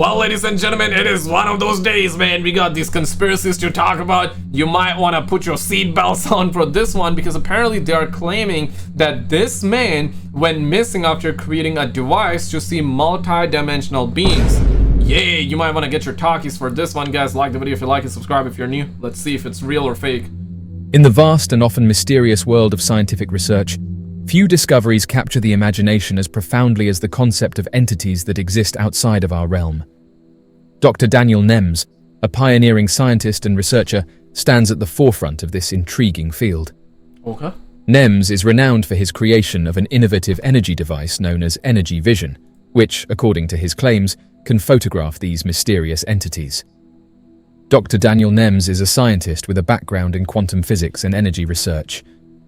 Well, ladies and gentlemen, it is one of those days, man. We got these conspiracies to talk about. You might want to put your seatbelts on for this one, because apparently they are claiming that this man went missing after creating a device to see multi-dimensional beings. Yeah, you might want to get your talkies for this one, guys. Like the video if you like it, subscribe if you're new. Let's see if it's real or fake. In the vast and often mysterious world of scientific research, few discoveries capture the imagination as profoundly as the concept of entities that exist outside of our realm. Dr. Daniel Nems, a pioneering scientist and researcher, stands at the forefront of this intriguing field. Okay. Nems is renowned for his creation of an innovative energy device known as energy vision, which, according to his claims, can photograph these mysterious entities. Dr. Daniel Nems is a scientist with a background in quantum physics and energy research.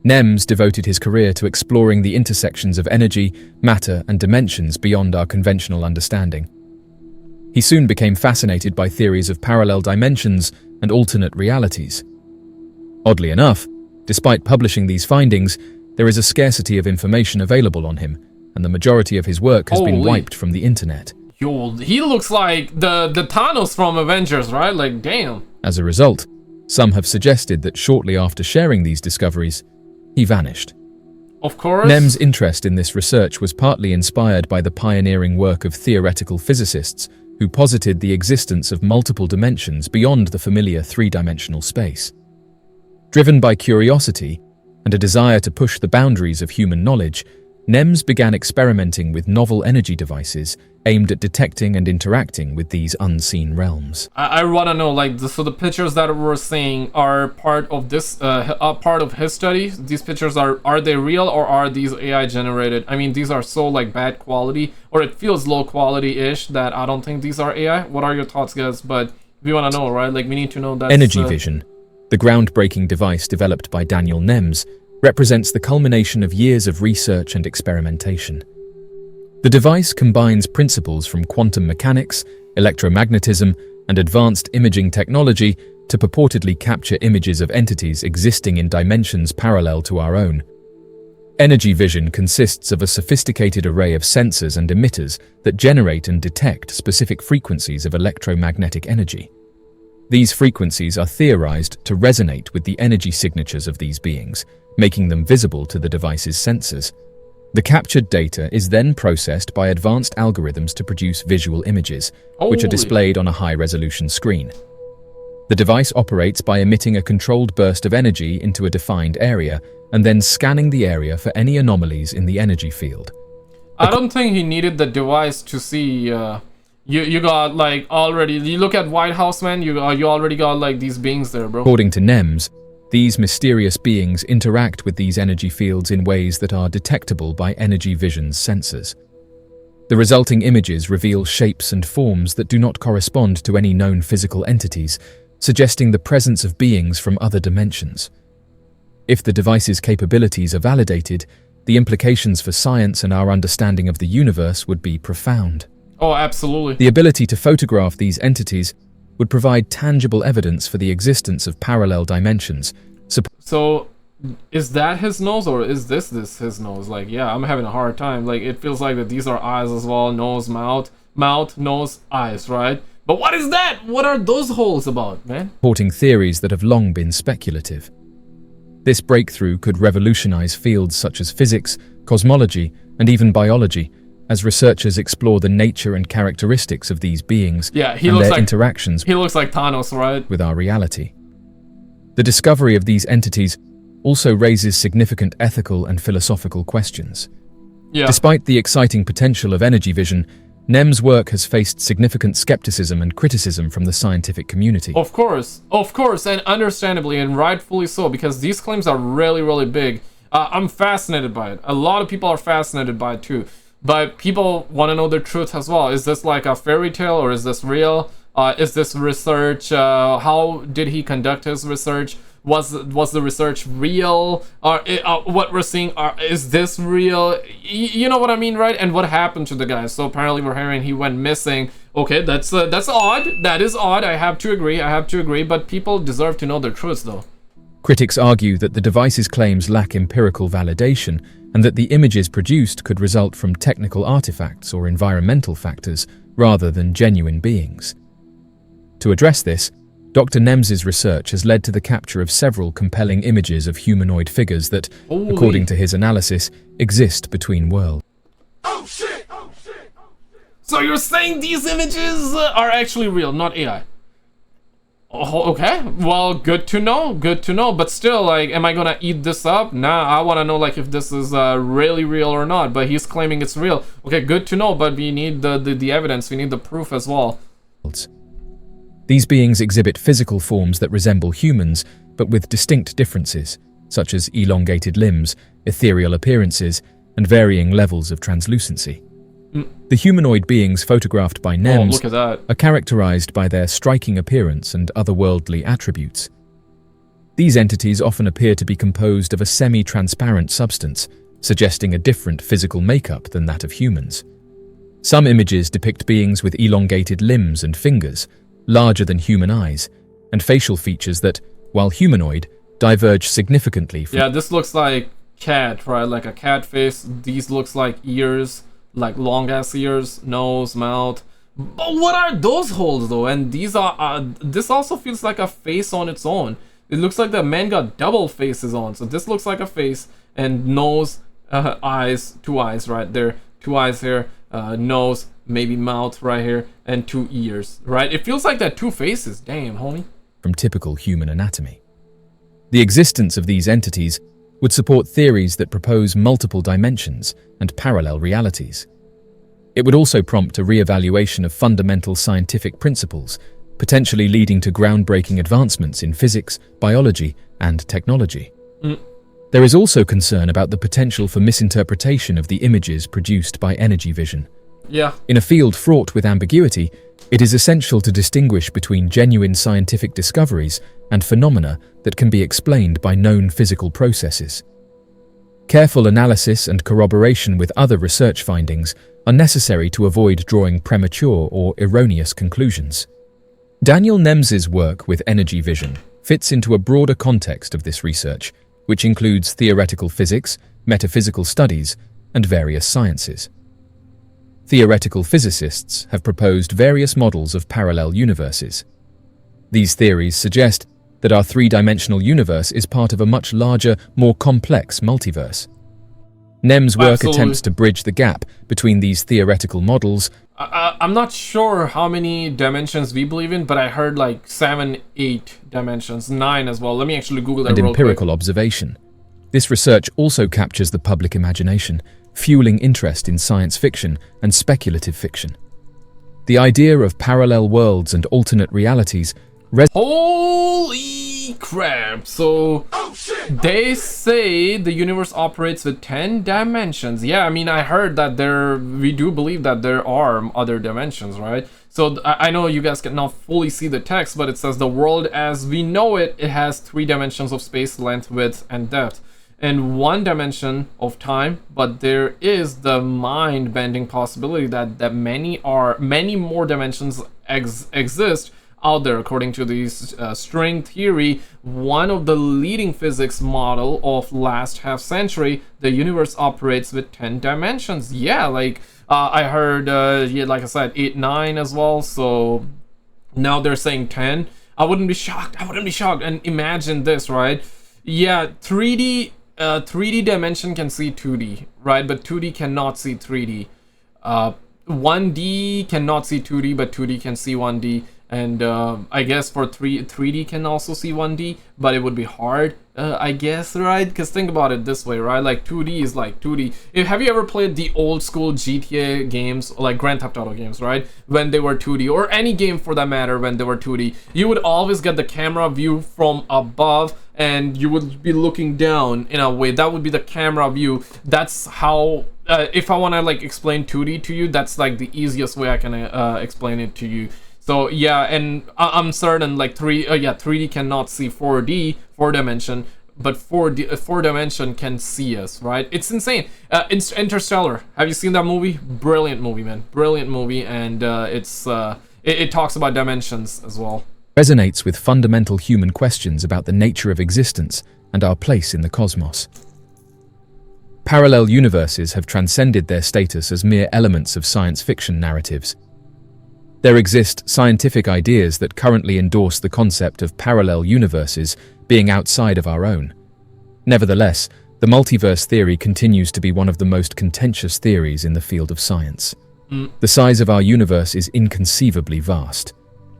Nems devoted his career to exploring the intersections of energy, matter, and dimensions beyond our conventional understanding. He soon became fascinated by theories of parallel dimensions and alternate realities. Oddly enough, despite publishing these findings, there is a scarcity of information available on him, and the majority of his work has been wiped from the internet. Yo, he looks like the Thanos from Avengers, right? Like, damn. As a result, some have suggested that shortly after sharing these discoveries, he vanished. Of course. Nems' interest in this research was partly inspired by the pioneering work of theoretical physicists who posited the existence of multiple dimensions beyond the familiar three-dimensional space. Driven by curiosity and a desire to push the boundaries of human knowledge, Nems began experimenting with novel energy devices aimed at detecting and interacting with these unseen realms. I want to know, like, so the pictures that we're seeing are part of this, part of his study. These pictures are they real or are these AI generated? I mean, these are so like bad quality, or it feels low quality-ish, that I don't think these are AI. What are your thoughts, guys? But we want to know, right? Like, we need to know that. Energy Vision, the groundbreaking device developed by Daniel Nems, represents the culmination of years of research and experimentation. The device combines principles from quantum mechanics, electromagnetism, and advanced imaging technology to purportedly capture images of entities existing in dimensions parallel to our own. Energy vision consists of a sophisticated array of sensors and emitters that generate and detect specific frequencies of electromagnetic energy. These frequencies are theorized to resonate with the energy signatures of these beings, making them visible to the device's sensors. The captured data is then processed by advanced algorithms to produce visual images, which are displayed on a high-resolution screen. The device operates by emitting a controlled burst of energy into a defined area and then scanning the area for any anomalies in the energy field. I don't think he needed the device to see. You got like already. You look at White House, man. You already got like these beings there, bro. According to Nems, these mysterious beings interact with these energy fields in ways that are detectable by energy vision's sensors. The resulting images reveal shapes and forms that do not correspond to any known physical entities, suggesting the presence of beings from other dimensions. If the device's capabilities are validated, the implications for science and our understanding of the universe would be profound. Oh, absolutely. The ability to photograph these entities would provide tangible evidence for the existence of parallel dimensions. So, is that his nose, or is this his nose? Like, yeah, I'm having a hard time. Like, it feels like that these are eyes as well. Nose, mouth, nose, eyes, right? But what is that? What are those holes about, man? Supporting theories that have long been speculative. This breakthrough could revolutionize fields such as physics, cosmology, and even biology, as researchers explore the nature and characteristics of these beings and their interactions he looks like Thanos, right? with our reality. The discovery of these entities also raises significant ethical and philosophical questions. Yeah. Despite the exciting potential of energy vision, Nems' work has faced significant skepticism and criticism from the scientific community. Of course, and understandably and rightfully so, because these claims are really, really big. I'm fascinated by it. A lot of people are fascinated by it too. But people want to know the truth as well. Is this like a fairy tale, or is this real? Is this research? How did he conduct his research? Was the research real? What we're seeing, is this real? You know what I mean, right? And what happened to the guy? So apparently we're hearing he went missing. Okay, that's odd. That is odd. I have to agree. But people deserve to know the truth, though. Critics argue that the device's claims lack empirical validation and that the images produced could result from technical artifacts or environmental factors rather than genuine beings. To address this, Dr. Nems's research has led to the capture of several compelling images of humanoid figures that, according to his analysis, exist between worlds. Oh shit! So you're saying these images are actually real, not AI? Oh, okay, well, good to know, but still, like, am I gonna eat this up? Nah, I wanna know, like, if this is really real or not, but he's claiming it's real. Okay, good to know, but we need the evidence, we need the proof as well. These beings exhibit physical forms that resemble humans, but with distinct differences, such as elongated limbs, ethereal appearances, and varying levels of translucency. The humanoid beings photographed by Nems are characterized by their striking appearance and otherworldly attributes. These entities often appear to be composed of a semi-transparent substance, suggesting a different physical makeup than that of humans. Some images depict beings with elongated limbs and fingers, larger than human eyes, and facial features that, while humanoid, diverge significantly from— Yeah, this looks like cat, right? Like a cat face. These looks like ears, like long-ass ears, nose, mouth. But what are those holes, though? And these are, this also feels like a face on its own. It looks like the man got double faces on. So this looks like a face, and nose, eyes, two eyes right there. Two eyes here, nose, maybe mouth right here, and two ears, right? It feels like that two faces. Damn, homie. From typical human anatomy. The existence of these entities would support theories that propose multiple dimensions and parallel realities. It would also prompt a re-evaluation of fundamental scientific principles, potentially leading to groundbreaking advancements in physics, biology, and technology. There is also concern about the potential for misinterpretation of the images produced by energy vision. Yeah. In a field fraught with ambiguity, it is essential to distinguish between genuine scientific discoveries and phenomena that can be explained by known physical processes. Careful analysis and corroboration with other research findings are necessary to avoid drawing premature or erroneous conclusions. Daniel Nems's work with energy vision fits into a broader context of this research, which includes theoretical physics, metaphysical studies, and various sciences. Theoretical physicists have proposed various models of parallel universes. These theories suggest that our three-dimensional universe is part of a much larger, more complex multiverse. Nems' work attempts to bridge the gap between these theoretical models. I'm not sure how many dimensions we believe in, but I heard like 7, 8 dimensions, 9 as well. Let me actually Google that and real empirical quick. Observation. This research also captures the public imagination, fueling interest in science fiction and speculative fiction. The idea of parallel worlds and alternate realities Holy crap! So they say the universe operates with 10 dimensions. Yeah, I mean, I heard that we do believe that there are other dimensions, right? So I know you guys cannot fully see the text, but it says the world as we know it, it has 3 dimensions of space, length, width, and depth, and 1 dimension of time. But there is the mind-bending possibility that many more dimensions exist out there. According to this string theory, one of the leading physics model of last half century, the universe operates with 10 dimensions. Yeah, like I heard, yeah, like I said, 8, 9 as well. So now they're saying 10. I wouldn't be shocked. And imagine this, right? Yeah, 3D dimension can see 2D, right? But 2D cannot see 3D. 1D cannot see 2D, but 2D can see 1D. And I guess for 3D can also see 1D, but it would be hard, I guess, right? Because think about it this way, right? Like 2D is like 2D. Have you ever played the old school GTA games, like Grand Theft Auto games, right? When they were 2D, or any game for that matter when they were 2D, you would always get the camera view from above, and you would be looking down in a way. That would be the camera view. That's how, if I want to like explain 2D to you, that's like the easiest way I can explain it to you. So yeah, and I'm certain like 3D cannot see 4D, 4 dimension, but 4 dimension can see us, right? It's insane. Interstellar. Have you seen that movie? Brilliant movie, man. Brilliant movie, and it talks about dimensions as well. Resonates with fundamental human questions about the nature of existence and our place in the cosmos. Parallel universes have transcended their status as mere elements of science fiction narratives. There exist scientific ideas that currently endorse the concept of parallel universes being outside of our own. Nevertheless, the multiverse theory continues to be one of the most contentious theories in the field of science. The size of our universe is inconceivably vast.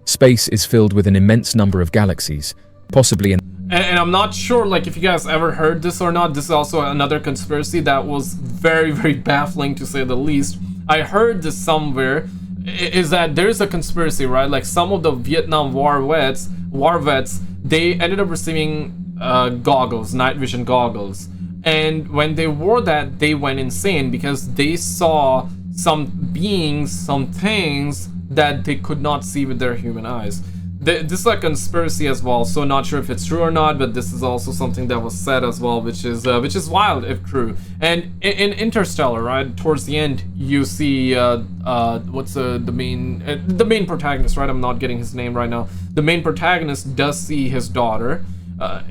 Space is filled with an immense number of galaxies, possibly in... And I'm not sure, like, if you guys ever heard this or not. This is also another conspiracy that was very, very baffling, to say the least. I heard this somewhere, is that there's a conspiracy, right? Like, some of the Vietnam war vets, they ended up receiving goggles, night vision goggles. And when they wore that, they went insane because they saw some beings, some things that they could not see with their human eyes. This is a conspiracy as well, so not sure if it's true or not, but this is also something that was said as well, which is wild if true. And in Interstellar, right, towards the end, you see what's the main protagonist, right? I'm not getting his name right now. The main protagonist does see his daughter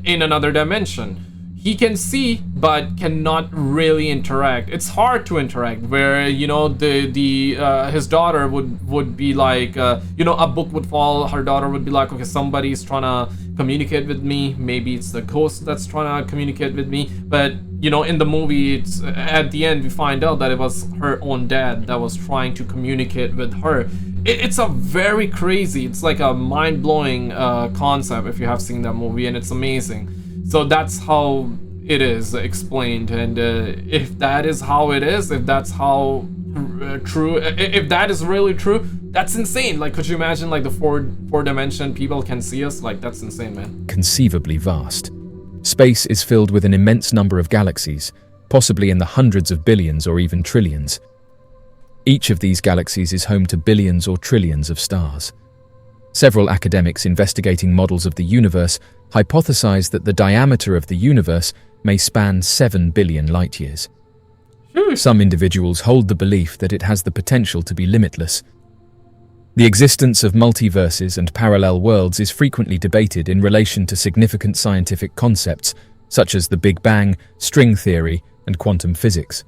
in another dimension. He can see, but cannot really interact. It's hard to interact. Where, you know, his daughter would be like, you know, a book would fall. Her daughter would be like, okay, somebody's trying to communicate with me. Maybe it's the ghost that's trying to communicate with me. But, you know, in the movie, it's at the end we find out that it was her own dad that was trying to communicate with her. It's a very crazy. It's like a mind-blowing concept if you have seen that movie, and it's amazing. So that's how it is explained, and if that is how it is, if that's how true, if that is really true, that's insane. Like, could you imagine, like, the four-dimension people can see us? Like, that's insane, man. Conceivably vast. Space is filled with an immense number of galaxies, possibly in the hundreds of billions or even trillions. Each of these galaxies is home to billions or trillions of stars. Several academics investigating models of the universe hypothesize that the diameter of the universe may span 7 billion light-years. Some individuals hold the belief that it has the potential to be limitless. The existence of multiverses and parallel worlds is frequently debated in relation to significant scientific concepts such as the Big Bang, string theory, and quantum physics.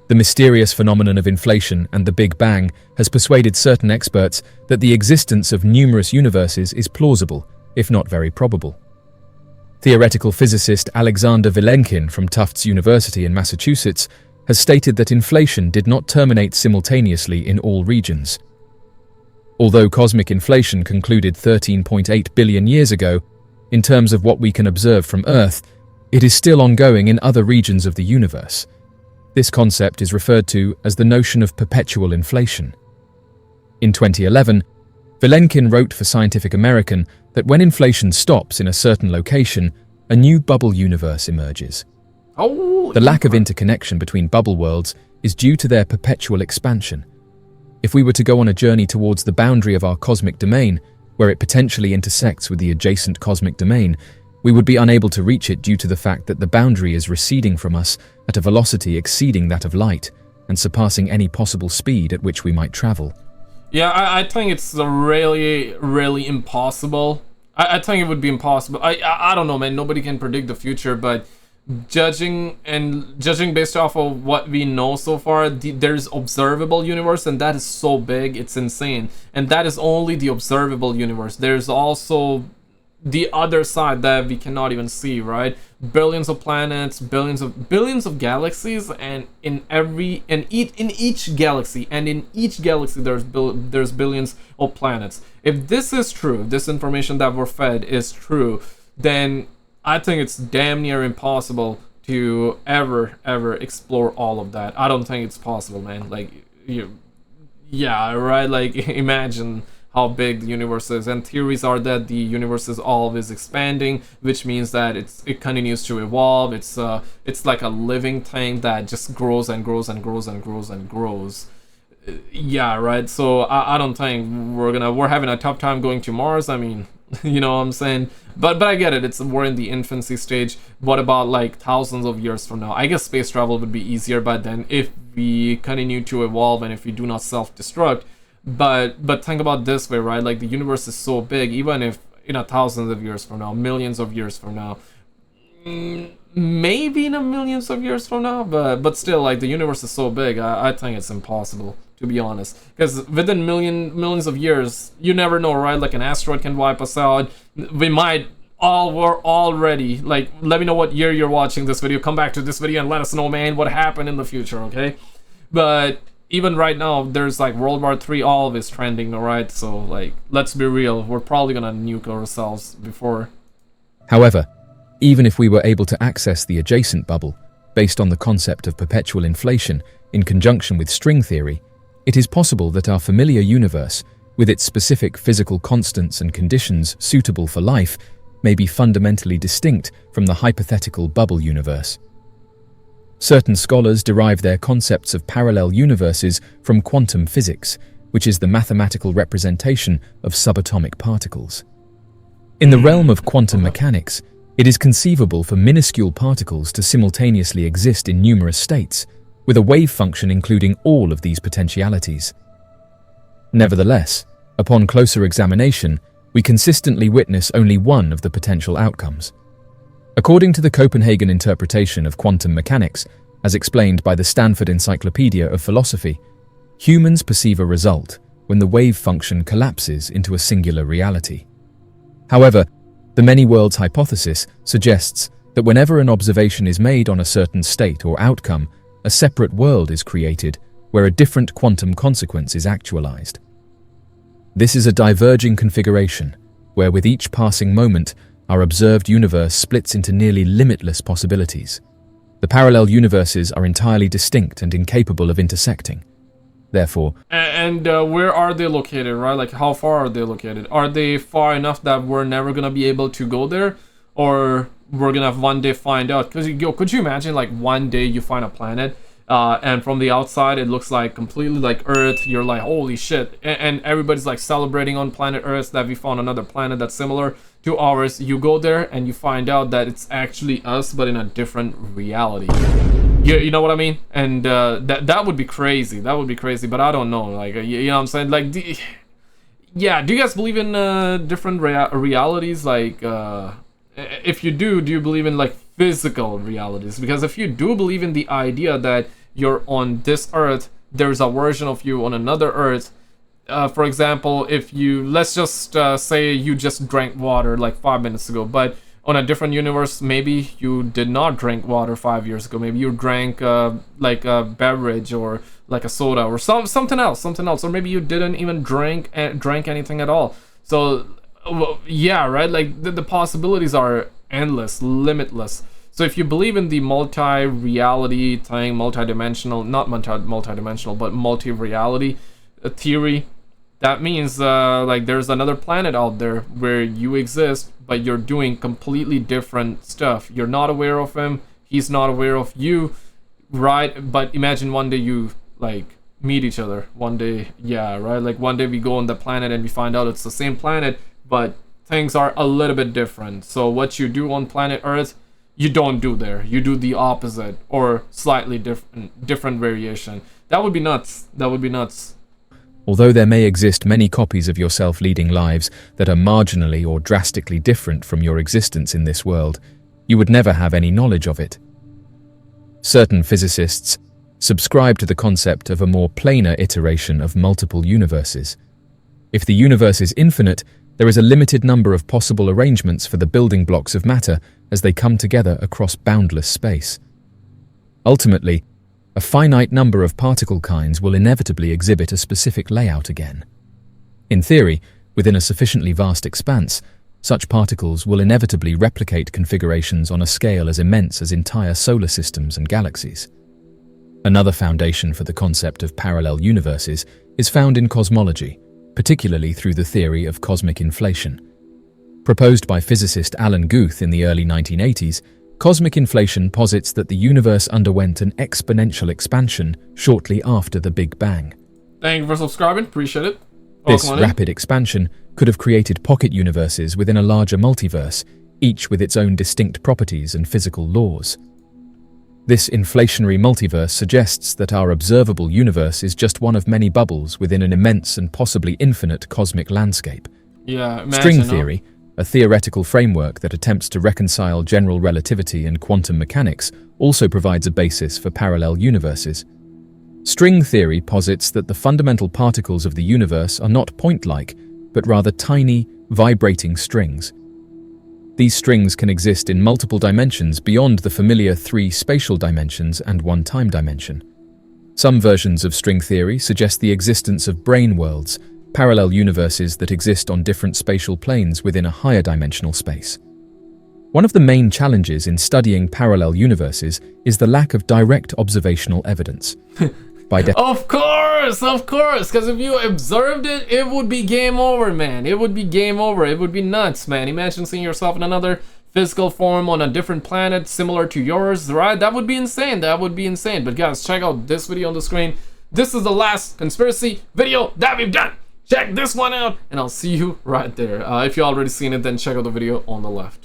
The mysterious phenomenon of inflation and the Big Bang has persuaded certain experts that the existence of numerous universes is plausible, if not very probable. Theoretical physicist Alexander Vilenkin from Tufts University in Massachusetts has stated that inflation did not terminate simultaneously in all regions. Although cosmic inflation concluded 13.8 billion years ago, in terms of what we can observe from Earth, it is still ongoing in other regions of the universe. This concept is referred to as the notion of perpetual inflation. In 2011, Vilenkin wrote for Scientific American that when inflation stops in a certain location, a new bubble universe emerges. The lack of interconnection between bubble worlds is due to their perpetual expansion. If we were to go on a journey towards the boundary of our cosmic domain, where it potentially intersects with the adjacent cosmic domain, we would be unable to reach it due to the fact that the boundary is receding from us at a velocity exceeding that of light and surpassing any possible speed at which we might travel. Yeah, I think it's really, really impossible. I think it would be impossible. I don't know, man. Nobody can predict the future, but judging based off of what we know so far, there's observable universe, and that is so big, it's insane. And that is only the observable universe. There's also the other side that we cannot even see, right? Billions of planets, billions of galaxies, and in each galaxy there's billions of planets. If this is true, if this information that we're fed is true, then I think it's damn near impossible to ever explore all of that. I don't think it's possible, man. Like, yeah, right? Like, imagine how big the universe is, and theories are that the universe is always expanding, which means that it continues to evolve. It's like a living thing that just grows and grows and grows and grows and grows. Yeah, right. So I don't think we're having a tough time going to Mars. I mean, you know what I'm saying? But I get it. We're in the infancy stage. What about like thousands of years from now? I guess space travel would be easier, but then if we continue to evolve and if we do not self-destruct. But think about this way, right? Like, the universe is so big, even if in thousands of years from now, millions of years from now, maybe in millions of years from now, but still, like, the universe is so big, I think it's impossible. to be honest. Because within millions of years, you never know, right? Like an asteroid can wipe us out. We might we're already, like, let me know what year you're watching this video. Come back to this video and let us know, man, what happened in the future, okay? But even right now, there's like World War III always trending, alright? So, like, let's be real. We're probably gonna nuke ourselves before. However, even if we were able to access the adjacent bubble, based on the concept of perpetual inflation in conjunction with string theory, it is possible that our familiar universe, with its specific physical constants and conditions suitable for life, may be fundamentally distinct from the hypothetical bubble universe. Certain scholars derive their concepts of parallel universes from quantum physics, which is the mathematical representation of subatomic particles. In the realm of quantum mechanics, it is conceivable for minuscule particles to simultaneously exist in numerous states, with a wave function including all of these potentialities. Nevertheless, upon closer examination, we consistently witness only one of the potential outcomes. According to the Copenhagen interpretation of quantum mechanics, as explained by the Stanford Encyclopedia of Philosophy, humans perceive a result when the wave function collapses into a singular reality. However, the many worlds hypothesis suggests that whenever an observation is made on a certain state or outcome, a separate world is created where a different quantum consequence is actualized. This is a diverging configuration, where with each passing moment, our observed universe splits into nearly limitless possibilities. The parallel universes are entirely distinct and incapable of intersecting. Therefore... And where are they located, right? Like, how far are they located? Are they far enough that we're never gonna be able to go there? Or we're gonna have one day find out? Because, could you imagine, like, one day you find a planet, and from the outside it looks like completely like Earth. You're like, holy shit, and everybody's like celebrating on planet Earth that we found another planet that's similar to ours. You go there and you find out that it's actually us, but in a different reality. You know what I mean? And that would be crazy. That would be crazy, but I don't know, like, you know what I'm saying? Like, yeah, do you guys believe in different realities? Like, if you do you believe in like physical realities? Because if you do believe in the idea that you're on this Earth, there's a version of you on another Earth. For example, if you, let's just say you just drank water like 5 minutes ago, but on a different universe, maybe you did not drink water 5 years ago. Maybe you drank like a beverage or like a soda or something else, or maybe you didn't even drank anything at all. So yeah, right, like the possibilities are endless, limitless. So if you believe in the multi-reality thing, multi-dimensional, not multi-dimensional, but multi-reality theory, that means like there's another planet out there where you exist, but you're doing completely different stuff. You're not aware of him, he's not aware of you, right? But imagine one day you like meet each other. One day, yeah, right? Like one day we go on the planet and we find out it's the same planet, but things are a little bit different. So what you do on planet Earth, you don't do there. You do the opposite or slightly different variation. That would be nuts. That would be nuts. Although there may exist many copies of yourself leading lives that are marginally or drastically different from your existence in this world, you would never have any knowledge of it. Certain physicists subscribe to the concept of a more planar iteration of multiple universes. If the universe is infinite, there is a limited number of possible arrangements for the building blocks of matter as they come together across boundless space. Ultimately, a finite number of particle kinds will inevitably exhibit a specific layout again. In theory, within a sufficiently vast expanse, such particles will inevitably replicate configurations on a scale as immense as entire solar systems and galaxies. Another foundation for the concept of parallel universes is found in cosmology, particularly through the theory of cosmic inflation. Proposed by physicist Alan Guth in the early 1980s, cosmic inflation posits that the universe underwent an exponential expansion shortly after the Big Bang. Thank you for subscribing, appreciate it. This rapid expansion could have created pocket universes within a larger multiverse, each with its own distinct properties and physical laws. This inflationary multiverse suggests that our observable universe is just one of many bubbles within an immense and possibly infinite cosmic landscape. Yeah, imagine, String theory, a theoretical framework that attempts to reconcile general relativity and quantum mechanics, also provides a basis for parallel universes. String theory posits that the fundamental particles of the universe are not point-like, but rather tiny, vibrating strings. These strings can exist in multiple dimensions beyond the familiar 3 spatial dimensions and 1 time dimension. Some versions of string theory suggest the existence of brane worlds, parallel universes that exist on different spatial planes within a higher dimensional space. One of the main challenges in studying parallel universes is the lack of direct observational evidence. Of course, because if you observed it, it would be game over, man. It would be game over. It would be nuts, man. Imagine seeing yourself in another physical form on a different planet similar to yours, right? That would be insane. That would be insane. But guys, check out this video on the screen. This is the last conspiracy video that we've done. Check this one out, and I'll see you right there. If you already seen it, then check out the video on the left.